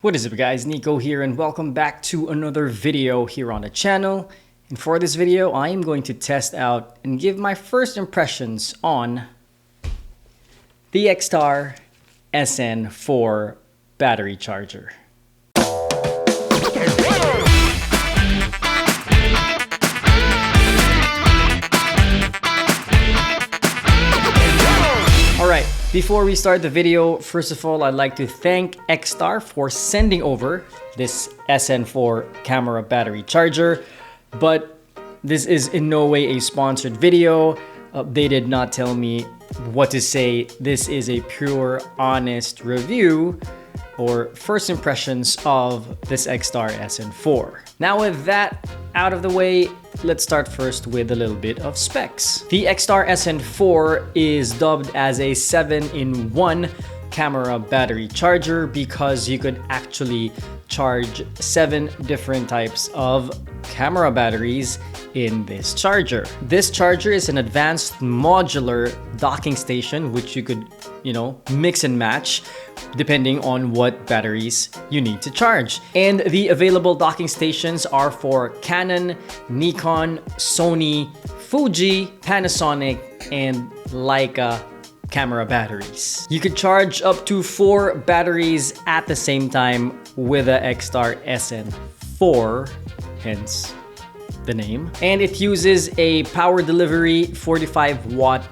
What is up guys, Nico here and welcome back to another video here on the channel. And for this video, I am going to test out and give my first impressions on the XTAR SN4 battery charger. Alright, before we start the video, first of all, I'd like to thank XTAR for sending over this SN4 camera battery charger. But this is in no way a sponsored video. They did not tell me what to say. This is a pure, honest review or first impressions of this XTAR SN4. Now with that out of the way, let's start first with a little bit of specs. The XTAR SN4 is dubbed as a 7-in-1 camera battery charger because you could actually charge 7 different types of camera batteries in this charger. This charger is an advanced modular docking station which you could, mix and match depending on what batteries you need to charge. And the available docking stations are for Canon, Nikon, Sony, Fuji, Panasonic, and Leica camera batteries. You could charge up to 4 batteries at the same time with the XTAR SN4, hence the name. And it uses a power delivery 45-watt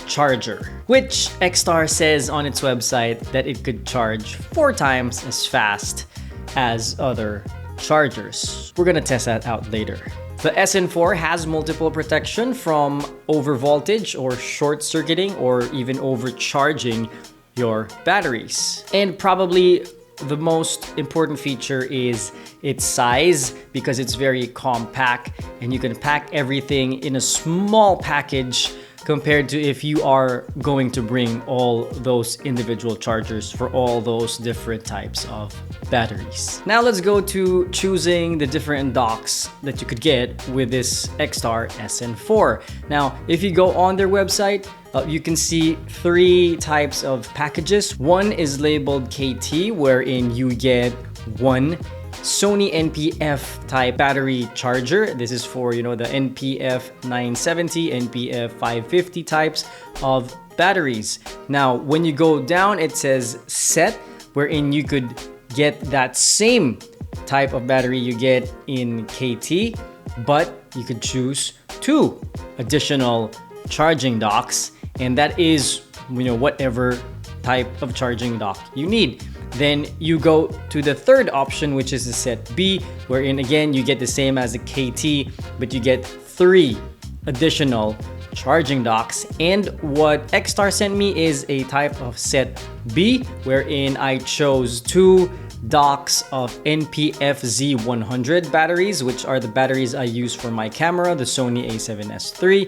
charger, which XTAR says on its website that it could charge 4 times as fast as other chargers. We're gonna test that out later. The SN4 has multiple protection from overvoltage or short circuiting or even overcharging your batteries. And probably the most important feature is its size because it's very compact and you can pack everything in a small package compared to if you are going to bring all those individual chargers for all those different types of batteries. Now let's go to choosing the different docks that you could get with this XTAR SN4. Now, if you go on their website, you can see 3 types of packages. One is labeled KT, wherein you get one Sony NP-F type battery charger. This is for, the NP-F 970, NP-F 550 types of batteries. Now, when you go down, it says set, wherein you could get that same type of battery you get in KT, but you could choose 2 additional charging docks, and that is, whatever type of charging dock you need. Then you go to the third option, which is the set B, wherein again you get the same as the KT, but you get 3 additional charging docks. And what XTAR sent me is a type of set B, wherein I chose 2 docks of NP-F Z100 batteries, which are the batteries I use for my camera, the Sony A7S III,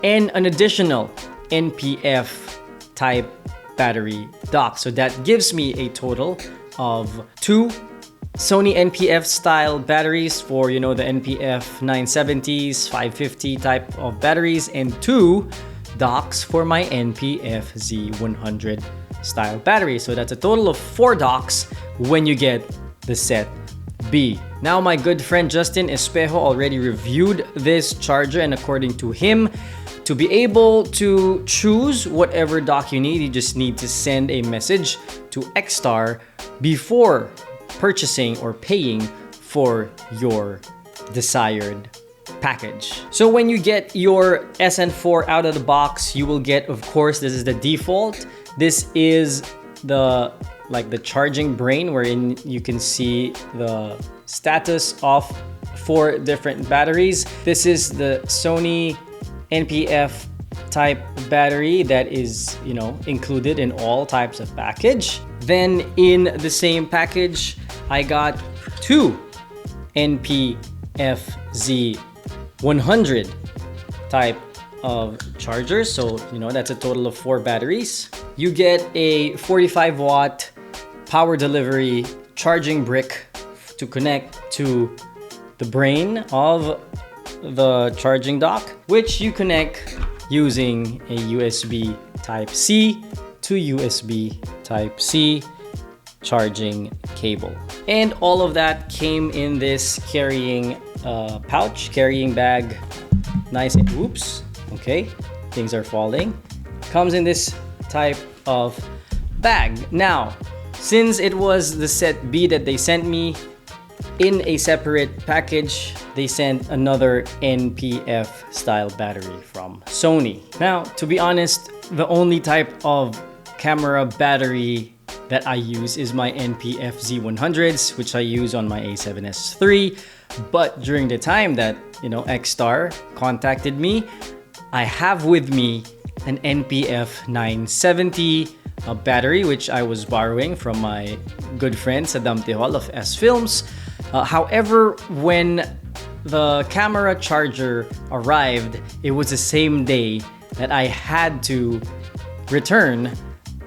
and an additional NP-F type battery dock. So that gives me a total of 2 Sony NP-F style batteries for, the NP-F 970s, 550 type of batteries, and 2 docks for my NP-F Z100 style battery. So that's a total of 4 docks when you get the set B. Now, my good friend Justin Espejo already reviewed this charger, and according to him, to be able to choose whatever dock you need, you just need to send a message to XTAR before purchasing or paying for your desired package. So when you get your SN4 out of the box, you will get, of course, this is the default. This is the charging brain, wherein you can see the status of 4 different batteries. This is the Sony NP-F type battery that is, included in all types of package. Then in the same package, I got 2 NP-F Z100 type of chargers. So, that's a total of 4 batteries. You get a 45-watt power delivery charging brick to connect to the brain of the charging dock, which you connect using a USB Type-C to USB Type-C charging cable. And all of that came in this carrying pouch, carrying bag. Nice. Oops. Okay. Things are falling. Comes in this type of bag. Now, since it was the set B that they sent me, in a separate package, they sent another NPF style battery from Sony. Now, to be honest, the only type of camera battery that I use is my NPF Z100s, which I use on my A7S III. But during the time that, XTAR contacted me, I have with me an NPF 970 battery, which I was borrowing from my good friend Saddam Tihol of S Films. However, when the camera charger arrived, it was the same day that I had to return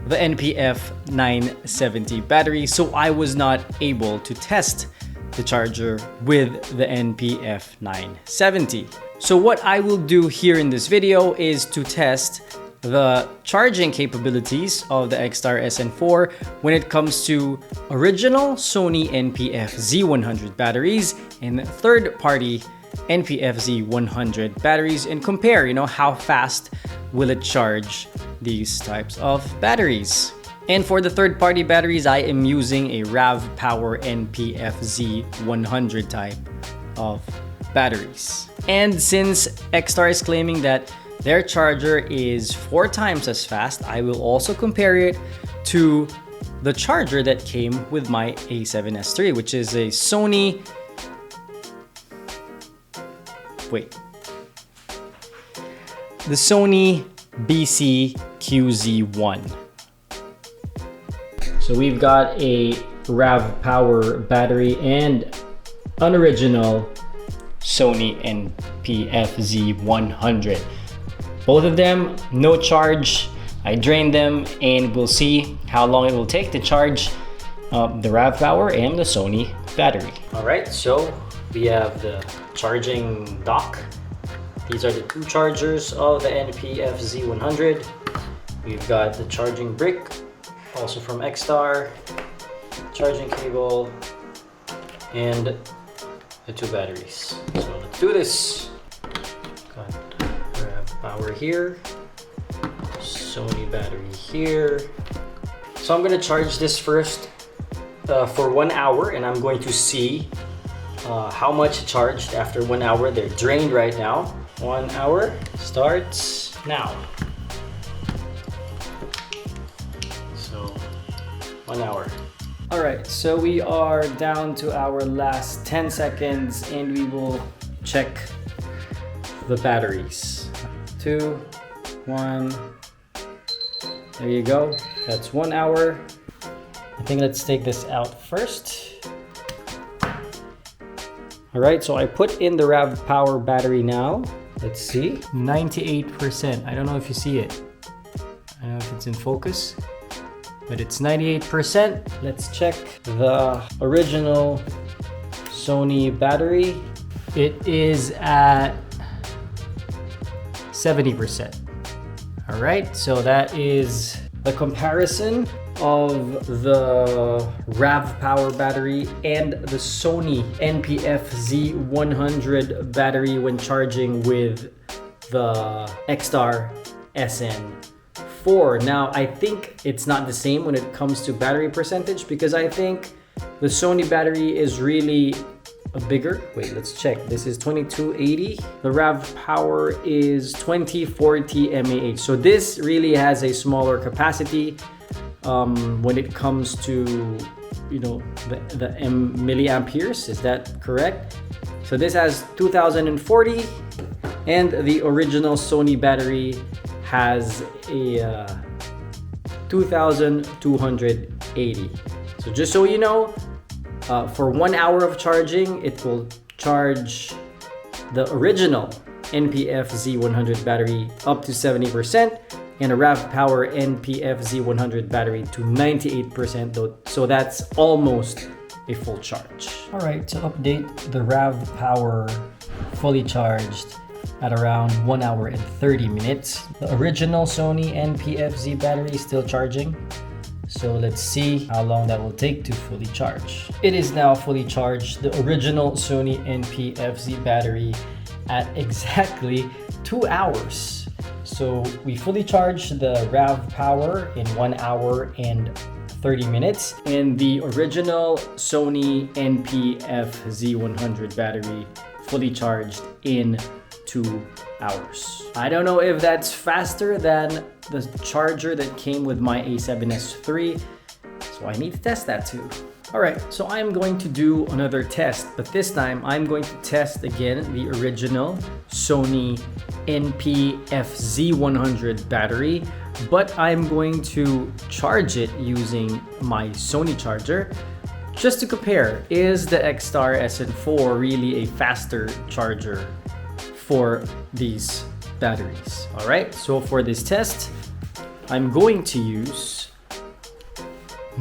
the NPF 970 battery, so I was not able to test the charger with the NPF 970. So what I will do here in this video is to test the charging capabilities of the XTAR SN4 when it comes to original Sony NPF Z100 batteries and third-party NPF Z100 batteries, and compare, how fast will it charge these types of batteries. And for the third-party batteries, I am using a RAV Power NPF Z100 type of batteries. And since XTAR is claiming that their charger is 4 times as fast, I will also compare it to the charger that came with my A7S III, which is a Sony... the Sony BC-QZ1. So we've got a RAV Power battery and an original Sony NPF Z100. Both of them, no charge. I drained them and we'll see how long it will take to charge the RAV Power and the Sony battery. All right, so we have the charging dock. These are the 2 chargers of the NPF Z100. We've got the charging brick, also from XTAR, charging cable, and the 2 batteries. So let's do this. Got RAV Power here, Sony battery here. So I'm gonna charge this first for 1 hour, and I'm going to see how much it charged after 1 hour. They're drained right now. 1 hour starts now. So 1 hour. All right, so we are down to our last 10 seconds and we will check the batteries. 2, 1, there you go. That's 1 hour. I think let's take this out first. All right, so I put in the RAV Power battery now. Let's see, 98%. I don't know if you see it. I don't know if it's in focus, but it's 98%. Let's check the original Sony battery. It is at 70%. All right, so that is the comparison of the RAV Power battery and the Sony NPF Z100 battery when charging with the XTAR SN4. Now, I think it's not the same when it comes to battery percentage, because I think the Sony battery is really a bigger. Wait, let's check. This is 2280. The RAV Power is 2040 mAh. So this really has a smaller capacity when it comes to, the milliamperes. Is that correct? So this has 2040, and the original Sony battery has a 2280. So just so you know, for 1 hour of charging, it will charge the original NPF Z100 battery up to 70%, and a RAV Power NPF Z100 battery to 98%, though. So that's almost a full charge. All right, to update the RAV Power fully charged at around 1 hour and 30 minutes. The original Sony NPF Z battery is still charging. So let's see how long that will take to fully charge. It is now fully charged, the original Sony NP-FZ battery at exactly 2 hours. So we fully charged the RAV power in 1 hour and 30 minutes, and the original Sony NP-FZ100 battery fully charged in 2 hours. I don't know if that's faster than the charger that came with my A7S III, so I need to test that too. Alright, so I'm going to do another test, but this time I'm going to test again the original Sony NP-FZ100 battery, but I'm going to charge it using my Sony charger just to compare. Is the XTAR SN4 really a faster charger for these batteries? Alright, so for this test, I'm going to use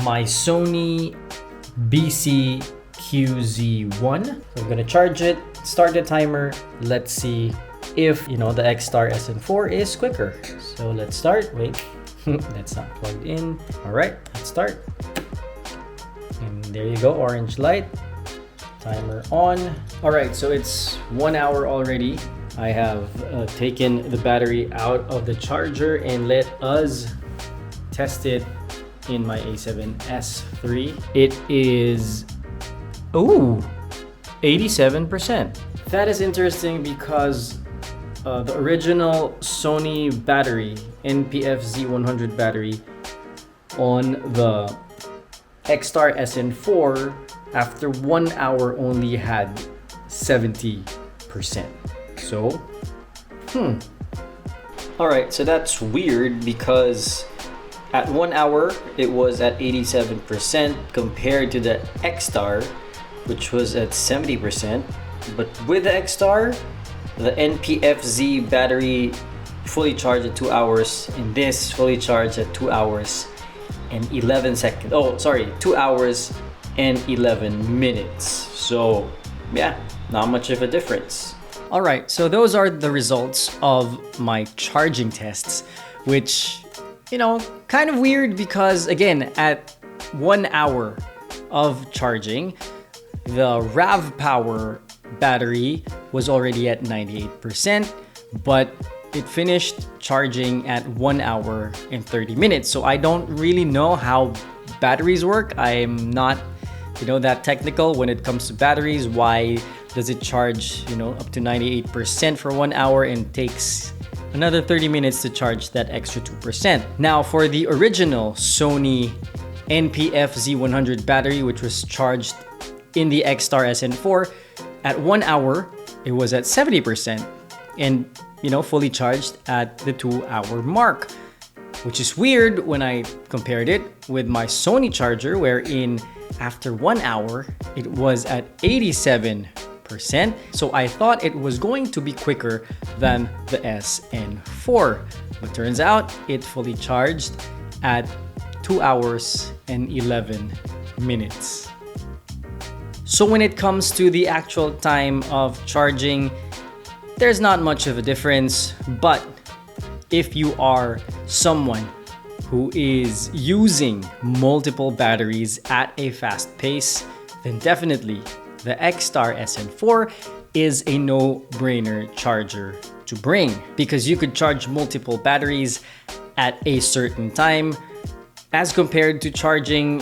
my Sony BCQZ1. So I'm gonna charge it, start the timer. Let's see if, the XTAR SN4 is quicker. So let's start. Wait, that's not plugged in. Alright, let's start. And there you go, orange light. Timer on. Alright, so it's 1 hour already. I have taken the battery out of the charger, and let us test it in my A7S III. It is 87%. That is interesting because the original Sony battery, NP-FZ100 battery on the XTAR SN4 after 1 hour only had 70%. So, Alright, so that's weird because at 1 hour it was at 87% compared to the XTAR, which was at 70%. But with the XTAR, the NP-FZ battery fully charged at 2 hours, and this fully charged at 2 hours and 11 seconds. 2 hours and 11 minutes. So yeah, not much of a difference. Alright, so those are the results of my charging tests, which, kind of weird because, again, at 1 hour of charging, the RAV power battery was already at 98%, but it finished charging at 1 hour and 30 minutes. So I don't really know how batteries work. I'm not, that technical when it comes to batteries. Why does it charge, up to 98% for 1 hour and takes another 30 minutes to charge that extra 2%? Now, for the original Sony NP-FZ100 battery, which was charged in the XTAR SN4, at 1 hour, it was at 70% and, fully charged at the 2 hour mark, which is weird when I compared it with my Sony charger, wherein after 1 hour, it was at 87%. So I thought it was going to be quicker than the SN4, but turns out it fully charged at 2 hours and 11 minutes. So when it comes to the actual time of charging, there's not much of a difference, but if you are someone who is using multiple batteries at a fast pace, then definitely the XTAR SN4 is a no-brainer charger to bring, because you could charge multiple batteries at a certain time as compared to charging,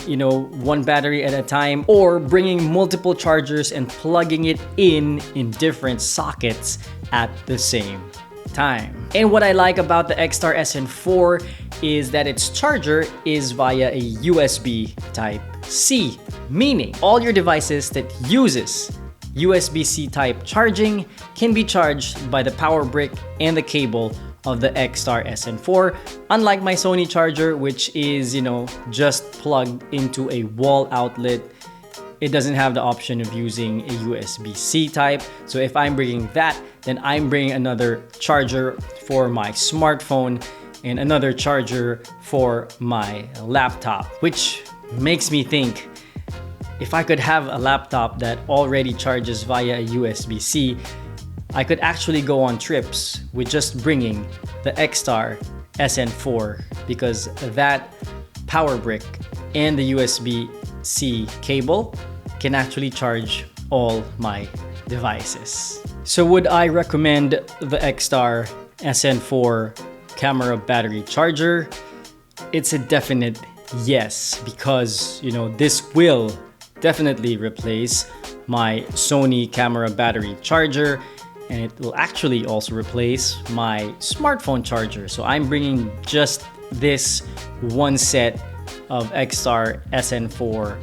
one battery at a time, or bringing multiple chargers and plugging it in different sockets at the same time. And what I like about the XTAR SN4 is that its charger is via a USB Type-C, meaning all your devices that uses USB-C type charging can be charged by the power brick and the cable of the XTAR SN4, unlike my Sony charger, which is, just plugged into a wall outlet. It doesn't have the option of using a USB-C type. So if I'm bringing that, then I'm bringing another charger for my smartphone and another charger for my laptop, which makes me think, if I could have a laptop that already charges via a USB-C, I could actually go on trips with just bringing the XTAR SN4, because that power brick, and the USB-C cable can actually charge all my devices. So would I recommend the XTAR SN4 camera battery charger? It's a definite yes, because this will definitely replace my Sony camera battery charger, and it will actually also replace my smartphone charger. So I'm bringing just this one set of XTAR SN4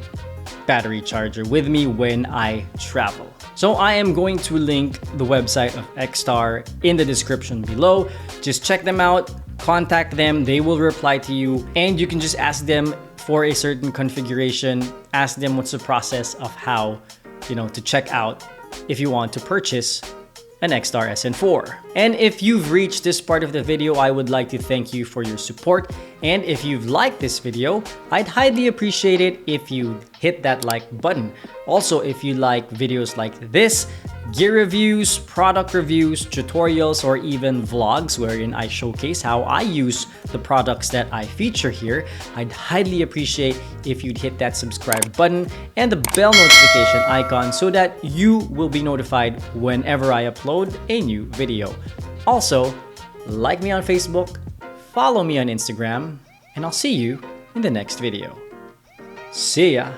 battery charger with me when I travel. So I am going to link the website of XTAR in the description below. Just check them out, contact them, they will reply to you, and you can just ask them for a certain configuration, ask them what's the process of how, to check out if you want to purchase an XTAR SN4. And if you've reached this part of the video, I would like to thank you for your support. And if you've liked this video, I'd highly appreciate it if you hit that like button. Also, if you like videos like this, gear reviews, product reviews, tutorials, or even vlogs wherein I showcase how I use the products that I feature here, I'd highly appreciate if you'd hit that subscribe button and the bell notification icon so that you will be notified whenever I upload a new video. Also, like me on Facebook, follow me on Instagram, and I'll see you in the next video. See ya!